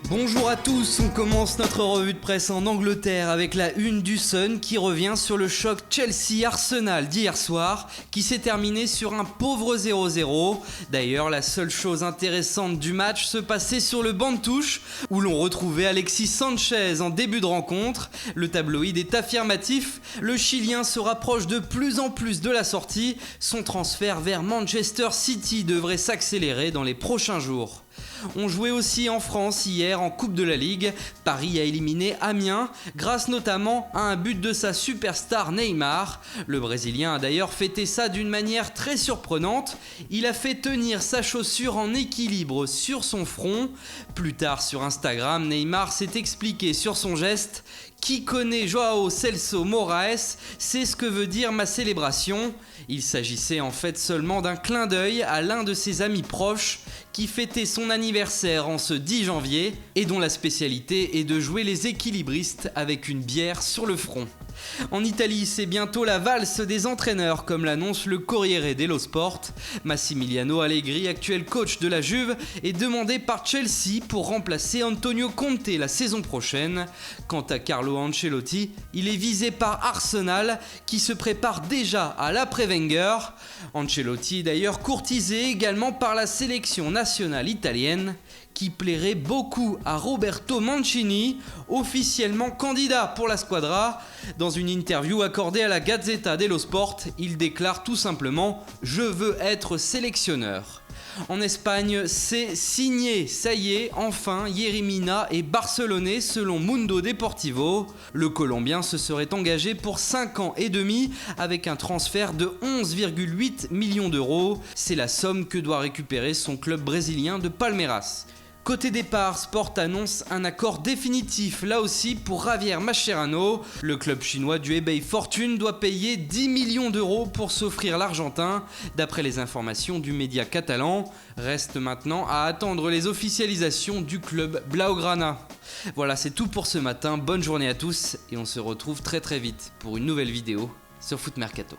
Bonjour à tous, on commence notre revue de presse en Angleterre avec la une du Sun qui revient sur le choc Chelsea-Arsenal d'hier soir qui s'est terminé sur un pauvre 0-0. D'ailleurs, la seule chose intéressante du match se passait sur le banc de touche où l'on retrouvait Alexis Sanchez en début de rencontre. Le tabloïd est affirmatif, le Chilien se rapproche de plus en plus de la sortie. Son transfert vers Manchester City devrait s'accélérer dans les prochains jours. On jouait aussi en France hier en Coupe de la Ligue. Paris a éliminé Amiens grâce notamment à un but de sa superstar Neymar. Le Brésilien a d'ailleurs fêté ça d'une manière très surprenante. Il a fait tenir sa chaussure en équilibre sur son front. Plus tard sur Instagram, Neymar s'est expliqué sur son geste. Qui connaît Joao Celso Moraes sait ce que veut dire ma célébration. Il s'agissait en fait seulement d'un clin d'œil à l'un de ses amis proches qui fêtait son anniversaire en ce 10 janvier et dont la spécialité est de jouer les équilibristes avec une bière sur le front. En Italie, c'est bientôt la valse des entraîneurs, comme l'annonce le Corriere dello Sport. Massimiliano Allegri, actuel coach de la Juve, est demandé par Chelsea pour remplacer Antonio Conte la saison prochaine. Quant à Carlo Ancelotti, il est visé par Arsenal, qui se prépare déjà à l'après-Wenger. Ancelotti est d'ailleurs courtisé également par la sélection nationale italienne, qui plairait beaucoup à Roberto Mancini, officiellement candidat pour la squadra. Dans une interview accordée à la Gazzetta dello Sport, il déclare tout simplement « Je veux être sélectionneur ». En Espagne, c'est signé, ça y est, enfin, Yerimina est barcelonais selon Mundo Deportivo. Le Colombien se serait engagé pour 5 ans et demi avec un transfert de 11,8 millions d'euros. C'est la somme que doit récupérer son club brésilien de Palmeiras. Côté départ, Sport annonce un accord définitif, là aussi pour Javier Mascherano. Le club chinois du eBay Fortune doit payer 10 millions d'euros pour s'offrir l'Argentin, d'après les informations du média catalan. Reste maintenant à attendre les officialisations du club Blaugrana. Voilà, c'est tout pour ce matin, bonne journée à tous et on se retrouve très vite pour une nouvelle vidéo sur Foot Mercato.